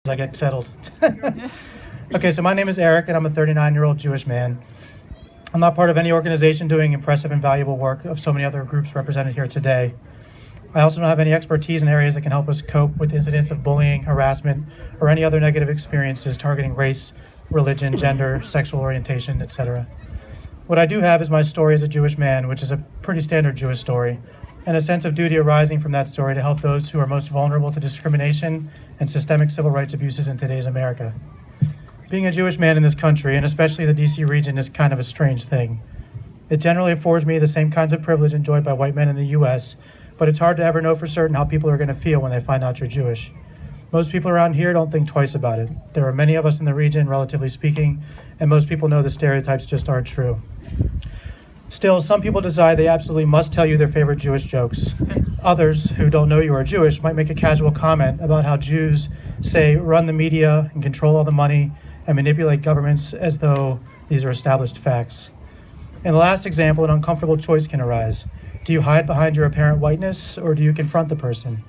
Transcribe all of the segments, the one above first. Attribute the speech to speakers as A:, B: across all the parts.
A: I get settled. Okay, so my name is Eric, and I'm a 39-year-old Jewish man. I'm not part of any organization doing impressive and valuable work of so many other groups represented here today. I also don't have any expertise in areas that can help us cope with incidents of bullying, harassment, or any other negative experiences targeting race, religion, gender, sexual orientation, etc. What I do have is my story as a Jewish man, which is a pretty standard Jewish story, and a sense of duty arising from that story to help those who are most vulnerable to discrimination and systemic civil rights abuses in today's America. Being a Jewish man in this country, and especially the DC region, is kind of a strange thing. It generally affords me the same kinds of privilege enjoyed by white men in the US, but it's hard to ever know for certain how people are going to feel when they find out you're Jewish. Most people around here don't think twice about it. There are many of us in the region, relatively speaking, and most people know the stereotypes just aren't true. Still, some people decide they absolutely must tell you their favorite Jewish jokes. Others, who don't know you are Jewish, might make a casual comment about how Jews, say, run the media and control all the money and manipulate governments as though these are established facts. In the last example, an uncomfortable choice can arise. Do you hide behind your apparent whiteness, or do you confront the person?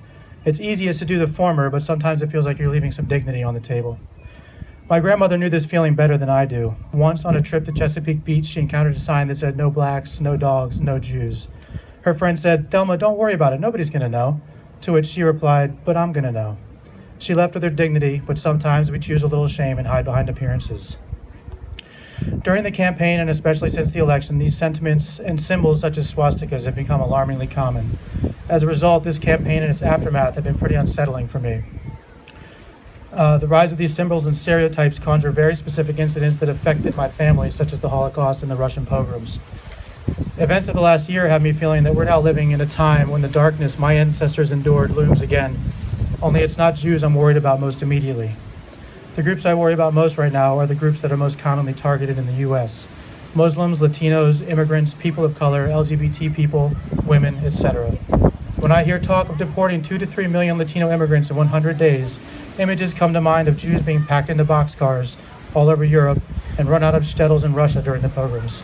A: It's easiest to do the former, but sometimes it feels like you're leaving some dignity on the table. My grandmother knew this feeling better than I do. Once on a trip to Chesapeake Beach, she encountered a sign that said, "No blacks, no dogs, no Jews." Her friend said, "Thelma, don't worry about it, nobody's gonna know." To which she replied, "But I'm gonna know." She left with her dignity, but sometimes we choose a little shame and hide behind appearances. During the campaign, and especially since the election, these sentiments and symbols such as swastikas have become alarmingly common. As a result, this campaign and its aftermath have been pretty unsettling for me. The rise of these symbols and stereotypes conjure very specific incidents that affected my family, such as the Holocaust and the Russian pogroms. Events of the last year have me feeling that we're now living in a time when the darkness my ancestors endured looms again. Only it's not Jews I'm worried about most immediately. The groups I worry about most right now are the groups that are most commonly targeted in the US. Muslims, Latinos, immigrants, people of color, LGBT people, women, etc. When I hear talk of deporting 2 to 3 million Latino immigrants in 100 days, images come to mind of Jews being packed into boxcars all over Europe and run out of shtetls in Russia during the pogroms.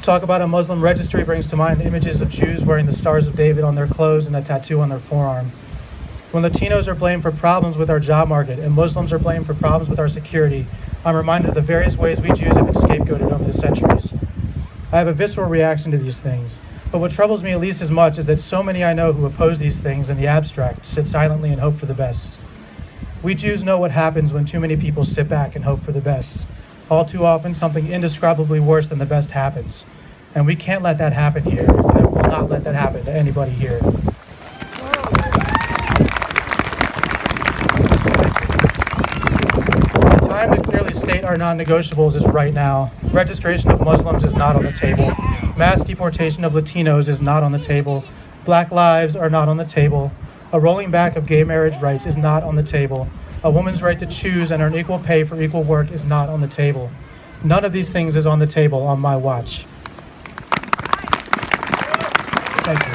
A: Talk about a Muslim registry brings to mind images of Jews wearing the Stars of David on their clothes and a tattoo on their forearm. When Latinos are blamed for problems with our job market and Muslims are blamed for problems with our security, I'm reminded of the various ways we Jews have been scapegoated over the centuries. I have a visceral reaction to these things, but what troubles me at least as much is that so many I know who oppose these things in the abstract sit silently and hope for the best. We Jews know what happens when too many people sit back and hope for the best. All too often, something indescribably worse than the best happens. And we can't let that happen here. I will not let that happen to anybody here. The time to clearly state our non-negotiables is right now. Registration of Muslims is not on the table. Mass deportation of Latinos is not on the table. Black lives are not on the table. A rolling back of gay marriage rights is not on the table. A woman's right to choose and earn equal pay for equal work is not on the table. None of these things is on the table on my watch. Thank you.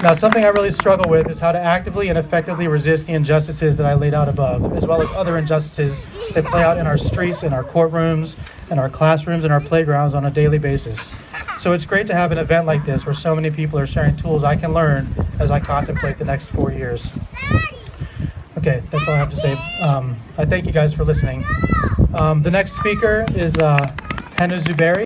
A: Now, something I really struggle with is how to actively and effectively resist the injustices that I laid out above, as well as other injustices that play out in our streets, in our courtrooms, in our classrooms, and our playgrounds on a daily basis. So it's great to have an event like this where so many people are sharing tools I can learn as I contemplate the next 4 years. Okay, that's all I have to say. I thank you guys for listening. The next speaker is Hannah Zuberi.